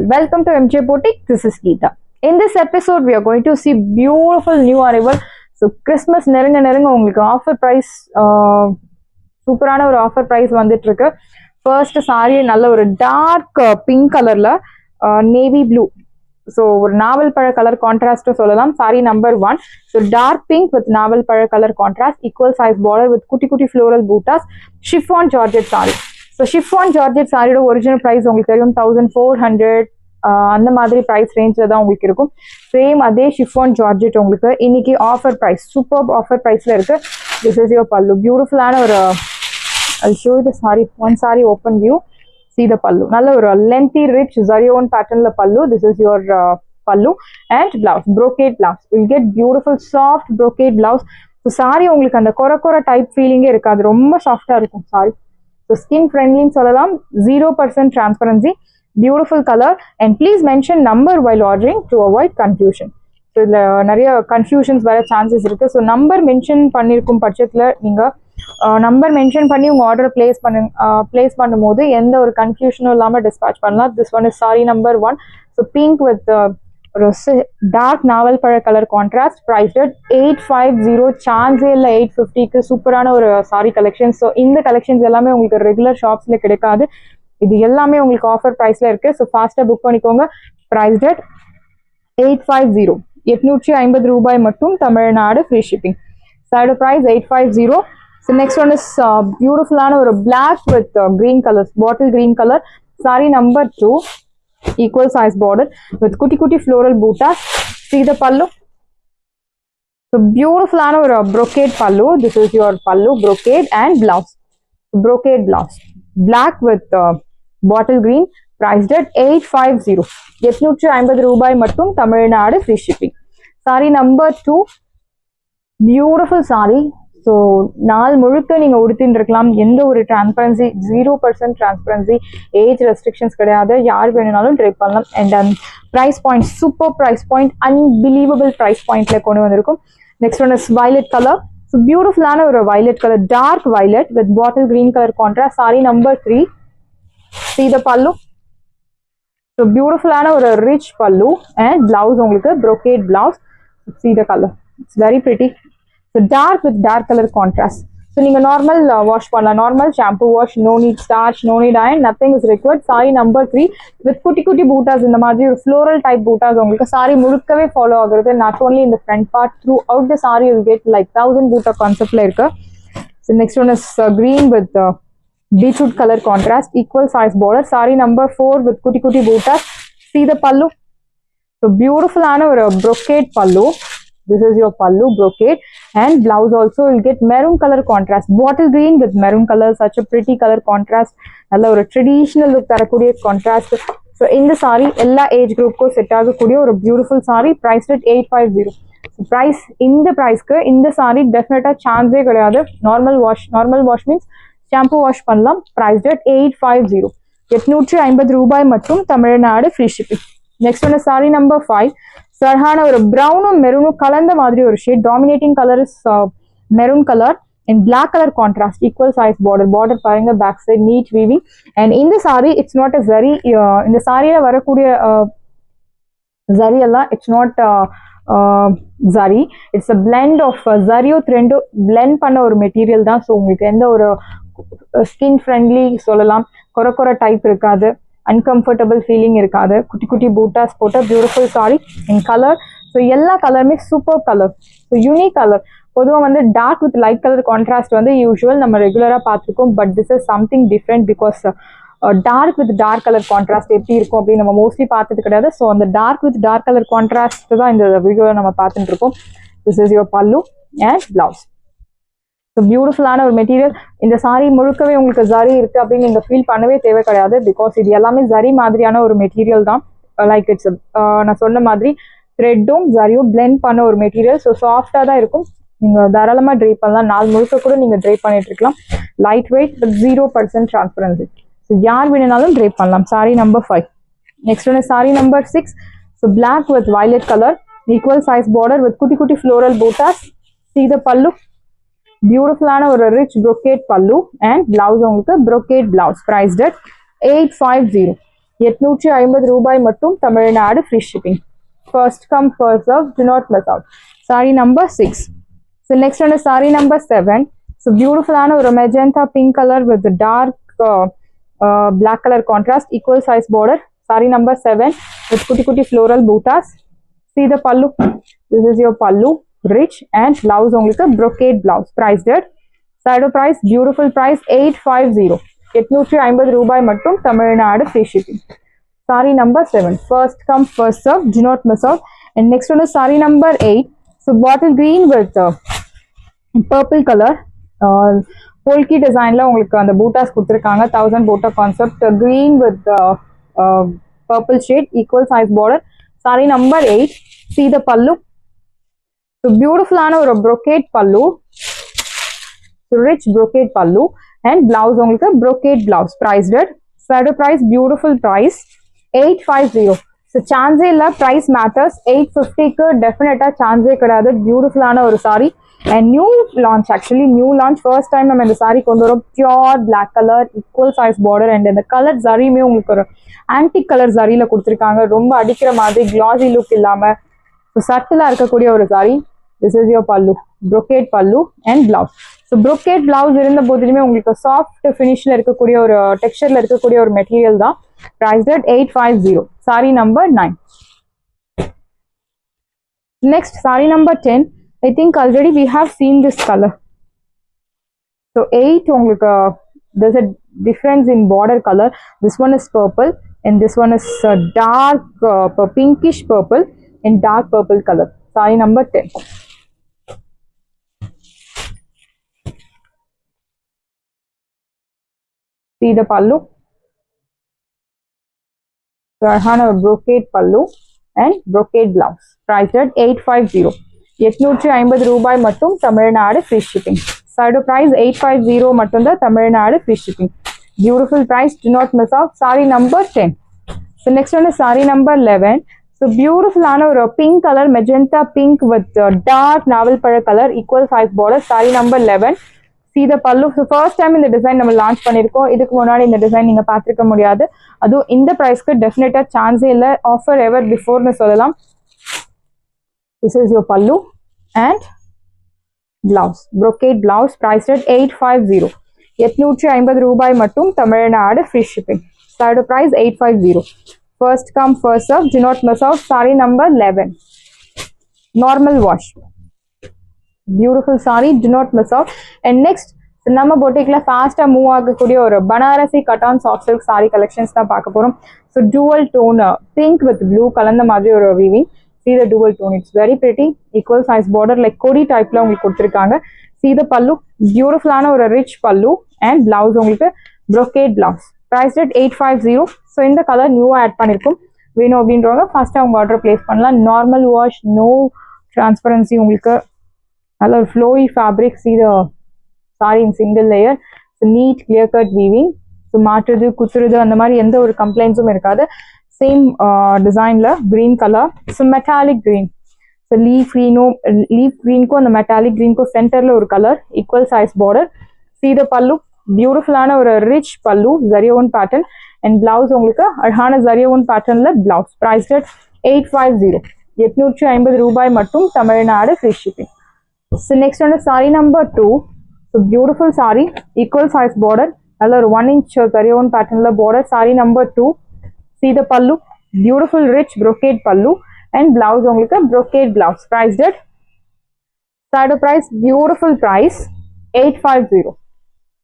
Welcome to MJ Boutique. This is Geeta. In this episode, we are going to see beautiful new arrival. So Christmas நெருங்க உங்களுக்கு offer price சூப்பரான ஒரு offer price வந்துட்டு இருக்கு. First sari நல்ல ஒரு dark pink கலர்ல நேவி ப்ளூ, ஸோ ஒரு நாவல் பழ கலர் கான்ட்ராஸ்ட் சொல்லலாம். Sari number 1. So dark pink with நாவல் பழ colour contrast, equal size border with குட்டி குட்டி floral buttas, chiffon georgette sari. So chiffon georgette சாரியோட ஒரிஜினல் ப்ரைஸ் உங்களுக்கு தெரியும் 1400 அந்த மாதிரி ப்ரைஸ் ரேஞ்சில் தான் உங்களுக்கு இருக்கும். சேம் அதே ஷிஃபான் ஜார்ஜெட் உங்களுக்கு இன்னைக்கு ஆஃபர் ப்ரைஸ், சூப்பர் ஆஃபர் ப்ரைஸில் இருக்கு. திஸ் இஸ் யுவர் பல்லு, பியூட்டிஃபுல்லான ஒரு I'll show you the saree. One saree open view. See the pallu. Nalla or lengthy, rich zarion pattern la pallu. This is your pallu and blouse. Brocade blouse. You'll get beautiful soft brocade blouse. So saree உங்களுக்கு அந்த கொர type feeling இருக்காது, ரொம்ப சாஃப்டா இருக்கும் saree. So skin friendly சொல்லலாம். 0% transparency. Beautiful color and please mention number while ordering to avoid confusion. So இதுல நிறைய கன்ஃபியூஷன்ஸ் வர சான்சஸ் இருக்கு. ஸோ நம்பர் மென்ஷன் பண்ணியிருக்கும் பட்சத்தில் நீங்கள் நம்பர் மென்ஷன் பண்ணி உங்கள் ஆர்டர் பிளேஸ் பண்ணும்போது எந்த ஒரு கன்ஃபியூஷனும் இல்லாமல் டிஸ்பேச் பண்ணலாம். This one is sorry number 1. So pink with ஒரு டார்க் நாவல் பழ கலர் கான்ட்ராஸ்ட், ப்ரைஸ் 850. சான்ஸே இல்லை 850க்கு. சூப்பரான ஒரு சாரி கலெக்ஷன். ஸோ இந்த கலெக்ஷன்ஸ் எல்லாமே உங்களுக்கு ரெகுலர் ஷாப்ஸில் கிடைக்காது. இது எல்லாமே உங்களுக்கு ஆஃபர் ப்ரைஸில் இருக்குது. ஸோ ஃபாஸ்ட்டாக புக் பண்ணிக்கோங்க. ப்ரைஸ் 850, 850 ரூபாய் மட்டும், Tamil Nadu free shipping. Side price 850. So next one is beautiful ஒரு black with green colors, bottle green color. Saree number 2, equal size border with kutti floral bootas. See the pallu. So beautiful ஒரு brocade pallu. This is your pallu, brocade and blouse. Brocade blouse, black with bottle green. Priced at 850, 850 ரூபாய் மட்டும், Tamil Nadu free shipping. Saree number 2, beautiful saree. So நாள் முழுக்க நீங்கள் உடுத்தின்னு இருக்கலாம். எந்த ஒரு transparency, 0% transparency, age restrictions கிடையாது, யார் வேணும்னாலும் ட்ரை பண்ணலாம். And price point, super price point, unbelievable price பாயிண்ட்ல கொண்டு வந்திருக்கும். Next one is violet colour. So பியூட்டிஃபுல்லான ஒரு violet colour, dark violet with bottle green colour contrast. Sari number 3. See the pallu. So பியூட்டிஃபுல்லான ஒரு ரிச் பல்லு அண்ட் பிளவுஸ் உங்களுக்கு brocade blouse. See the color, it's very pretty. So dark with dark color contrast. So நீங்க normal wash பண்ணலாம், normal shampoo wash, no need starch, no need iron, nothing is required. Sari number 3 with குட்டி பூட்டாஸ், இந்த மாதிரி ஒரு floral type buttas உங்களுக்கு sorry முழுக்கவே follow ஆகுறது. Not only இந்த front part, through out the sorry you get like 1000 பூட்டா கான்செப்ட்ல இருக்கு. So next one is green with beetroot color contrast, equal size border. Saree number 4 with kutti bootas. See the pallu. So beautiful ஒரு brocade pallu. This is your pallu, brocade, and blouse also will get maroon color contrast, bottle green with maroon color. Such a pretty color contrast. நல்ல ஒரு traditional look தரக்கூடிய contrast. So இந்த sorry எல்லா age குரூப்புக்கும் set ஆகக்கூடிய ஒரு beautiful sorry. Price 850. Price, இந்த ப்ரைஸ்க்கு இந்த சாரி டெஃபினட்டா சான்ஸே கிடையாது. Normal wash means shampoo wash பண்ணலாம். ப்ரைஸ் 850, 850 ரூபாய் மட்டும், Tamil Nadu free shipping. Next one sari number 5. சர்ஹான ஒரு ப்ரௌனும் மெரூனும் கலந்த மாதிரி ஒரு shade. Dominating colour is maroon colour and black colour contrast, equal size border பாருங்க, back side neat weaving. And இந்த sari it's not a zari. இந்த சாரியில வரக்கூடிய ஜரி எல்லாம் it's not zari, it's a blend of ஜரியும் த்ரெண்டும் பிளெண்ட் பண்ண ஒரு மெட்டீரியல் தான். ஸோ உங்களுக்கு எந்த ஒரு ஸ்கின் ஃப்ரெண்ட்லி சொல்லலாம், கொர டைப் இருக்காது, அன்கம்ஃபர்டபுள் ஃபீலிங் இருக்காது. குட்டி பூட்டாஸ் போட்ட beautiful sari in colour. So எல்லா கலருமே super colour. So unique colour. பொதுவாக வந்து dark with light colour contrast வந்து யூஸ்வல் நம்ம ரெகுலராக பார்த்துருக்கோம். But this is something different because dark with dark colour contrast எப்படி இருக்கும் அப்படின்னு நம்ம மோஸ்ட்லி பார்த்தது கிடையாது. ஸோ அந்த dark with dark colour contrast தான் இந்த வீடியோவில் நம்ம பார்த்துட்டு இருக்கோம். This is your pallu and blouse. So பியூட்டிஃபுல்லான ஒரு மெட்டீரியல். இந்த சாரி முழுக்கவே உங்களுக்கு ஜரி இருக்கு அப்படின்னு நீங்க ஃபீல் பண்ணவே தேவை கிடையாது. பிகாஸ் இது எல்லாமே ஜரி மாதிரியான ஒரு மெட்டீரியல் தான். லைக் இட்ஸ் நான் சொன்ன மாதிரி த்ரெட்டும் ஜரியும் பிளெண்ட் பண்ண ஒரு மெட்டீரியல். ஸோ சாஃப்டா தான் இருக்கும். நீங்க தாராளமா ட்ரை பண்ணலாம். நாள் முழுக்க கூட நீங்க ட்ரை பண்ணிட்டு இருக்கலாம். Light weight but 0% transparency. So யார் வேணும்னாலும் ட்ரை பண்ணலாம். Sari number 5. Next one sari number 6. So black with violet colour, equal size border with குட்டி floral buttas. See the pallu. பியூட்டிஃபுல்லான ஒரு rich brocade pallu and blouse உங்களுக்கு brocade blouse. Priced at 850, 850 ரூபாய் மட்டும், Tamil Nadu free shipping. First come first serve, do not miss out. Saree number 6. So next one is saree number 7. So beautiful ana or magenta pink color with the dark black color contrast, equal size border. Saree number 7 with kuti kuti floral bootas. See the pallu. This is your pallu, rich, and blouse only the brocade blouse. Priced at side of price, beautiful price 850. 850 ரூபாய் மட்டும், Tamil Nadu free shipping. Saree number 7. First come first serve, do not miss out. And next one is saree number 8. So bottle green with purple color. Polki design la உங்களுக்கு அந்த பூட்டாஸ் கொடுத்திருக்காங்க. 1000 பூட்டா concept. Green with purple shade, equal size border. Saree number 8. See the pallu. So beautiful ana ஒரு brocade pallu. So rich brocade pallu and blouse உங்களுக்கு brocade blouse. Priced at side price, beautiful price 850. So chance இல்ல, price matters. 850 க்கு டெஃபினட்டா சான்ஸே கிடையாது. பியூட்டிஃபுல்லான ஒரு sorry and new launch, actually new launch. First time நம்ம இந்த சாரி கொண்டு வரோம். pure black color, equal size border and இந்த கலர் ஜரியுமே உங்களுக்கு ஒரு ஆன்டிக் கலர் ஜரியில கொடுத்திருக்காங்க. ரொம்ப அடிக்கிற மாதிரி glossy லுக் இல்லாம சட்டிலா இருக்கக்கூடிய ஒரு sorry. This is your pallu, brocade pallu and blouse. So brocade blouse இருந்த போதிலுமே உங்களுக்கு சாஃப்ட் ஃபினிஷ்ல இருக்கக்கூடிய ஒரு டெக்ஸ்சர்ல இருக்கக்கூடிய ஒரு மெட்டீரியல் தான். Priced at 850. Saree number 9. Next, saree number 10. I think already we have seen this color. So 8 உங்களுக்கு there's a difference in border color. This one is purple and this one is dark pinkish purple and dark purple color. Saree number 10. See the pallu. Rahana brocade pallu and brocade blouse. Priced at 850. 850 ரூபாய் மட்டும், Tamil Nadu free shipping. Side price 850 மட்டும் தான், Tamil Nadu free shipping. Beautiful price, do not miss out. Saree number 10. So next one is saree number 11. So beautiful ana or pink color, magenta pink with dark navel pala color, equal size border. Saree number 11. See the pallu. So first time இந்த design நம்ம launch பண்ணிருக்கோம். இதுக்கு முன்னாடி இந்த design நீங்க பார்த்திருக்க முடியாது. அதுவும் இந்த பிரைஸ்க்கு டெஃபினட்டா சான்ஸே இல்ல. ஆஃபர் எவர் பிஃபோர்னு சொல்லலாம். This is your pallu and blouse, brocade blouse, priced at 850. 850 ரூபாய் மட்டும், Tamil Nadu free shipping. Side price 850. First come first serve, do not miss out. Saree number 11. Normal wash. Beautiful saree, do not miss out. And next, நம்ம பொட்டிக்ல ஃபாஸ்டா move ஆகக்கூடிய ஒரு Banarasi cotton soft silk sari collections தான் பார்க்க போறோம். So dual tone pink with blue கலந்த மாதிரி ஒரு weaving. See the dual tone, it's very pretty. Equal size border like கொடி டைப்ல உங்களுக்கு கொடுத்திருக்காங்க. See the pallu, beautiful ஆன ஒரு rich pallu and blouse உங்களுக்கு brocade blouse. Priced at 850. So இந்த கலர் நியூவா ஆட் பண்ணிருக்கோம். வேணும் அப்படின்றவங்க ஃபாஸ்டா உங்க ஆர்டர் பிளேஸ் பண்ணலாம். நார்மல் வாஷ், நோ டிரான்ஸ்பரன்சி, உங்களுக்கு நல்ல ஒரு flowy fabric. See the saree in single layer. So neat clear cut weaving. So மாற்றுது குத்துறது அந்த மாதிரி எந்த ஒரு கம்ப்ளைண்ட்ஸும் இருக்காது. சேம் டிசைன்ல green color. So metallic green. So leaf green ko அந்த metallic green ko சென்டர்ல ஒரு colour, equal size border. See the pallu, beautiful ஆன ஒரு rich pallu, zarioun pattern and blouse உங்களுக்கு அழகான zarioun patternல blouse. Priced at 850. 850 ரூபாய் மட்டும், Tamil Nadu free shipping. So next one is saree number 2. So beautiful saree, equal size border, நல்ல ஒரு 1 inch zarioun patternல border. Saree number 2. See the pallu, beautiful rich brocade pallu and blouse உங்களுக்கு brocade blouse. Priced at side price, beautiful price 850.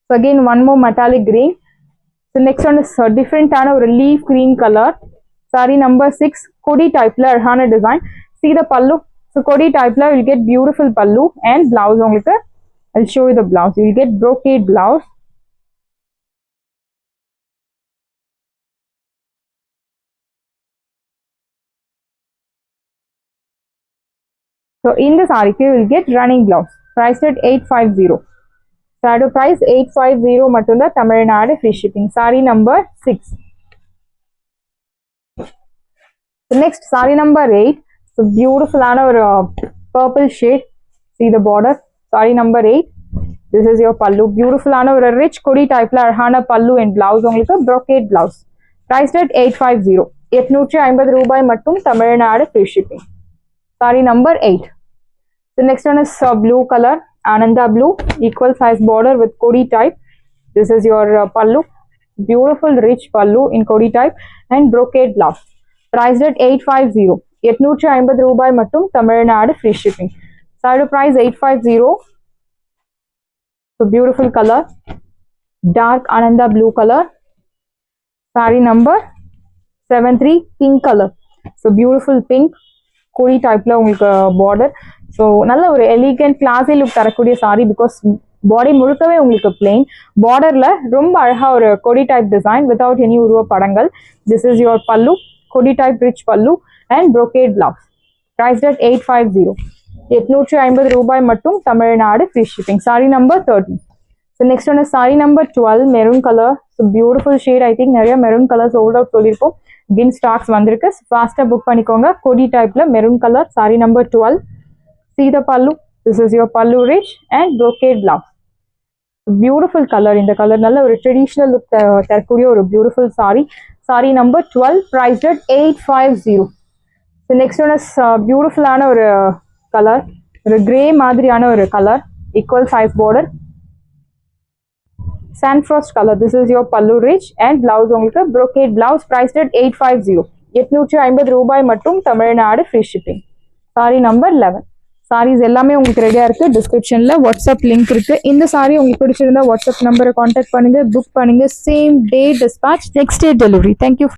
So again one more metallic green. So next one is different ஆன ஒரு leaf green color. Saree number 6, கொடி டைப்ல அழகான design. See the pallu. So கொடி டைப்ல you will get beautiful pallu and blouse உங்களுக்கு. I'll show you the blouse. You will get brocade blouse. So in the saree you will get running blouse. Priced at 850. Side price 850 மட்டும் தான், Tamil Nadu free shipping. Saree number 6. So next saree number 8. So beautiful ஆன ஒரு purple shade. See the border. Saree number 8. This is your pallu. Beautiful ஆன ஒரு rich கொடி டைப்ல அழகான pallu and blouse உங்களுக்கு brocade blouse. priced at 850. 850 ரூபாய் மட்டும் Tamil Nadu free shipping. Saree number 8. The next one is blue color, Ananda blue, equal size border with Kodi type. This is your pallu, beautiful rich pallu in Kodi type and brocade blouse. Priced at 850. 850 ரூபாய் மட்டும் Tamil Nadu free shipping. Saree price 850. So beautiful color, dark Ananda blue color. Saree number 73, pink color. So beautiful pink, Kodi type la உங்களுக்கு border. So நல்ல ஒரு elegant classy look தரக்கூடிய saree because body முழுக்கவே உங்களுக்கு plain. Borderல ரொம்ப அழகா ஒரு Kodi type design without any உருவ படங்கள். This is your pallu, Kodi type rich pallu and brocade blouse. Priced at 850. 850 ரூபாய் மட்டும் Tamil Nadu free shipping. Saree number 13. So next one is saree number 12, maroon color. So beautiful shade. I think நிறைய maroon color sold out சொல்லிருப்போம். Again stocks வந்திருக்கு. Faster book பண்ணிக்கோங்க. Kodi typeல maroon color. Saree number 12. See the pallu. This is your pallu rich and brocade blouse. Beautiful color. இந்த color நல்ல ஒரு traditional look தரக்கூடிய ஒரு beautiful saree. Saree number 12, priced at 850. So next one is beautiful ஆன ஒரு color. ஒரு grey மாதிரியான ஒரு color. Equal size border. Sandfrost color. This is your pallu rich and blouse உங்களுக்கு brocade blouse, priced at 850. 850 ரூபாய் மட்டும் Tamil Nadu free shipping. Saree number 11. sarees எல்லாமே உங்களுக்கு ரெடியா இருக்கு. டிஸ்கிரிப்ஷன்ல வாட்ஸ்அப் லிங்க் இருக்கு. இந்த saree உங்களுக்கு பிடிச்சிருந்தா வாட்ஸ்அப் நம்பரை கான்டாக்ட் பண்ணுங்க, புக் பண்ணுங்க. Same day dispatch, next day delivery. Thank you.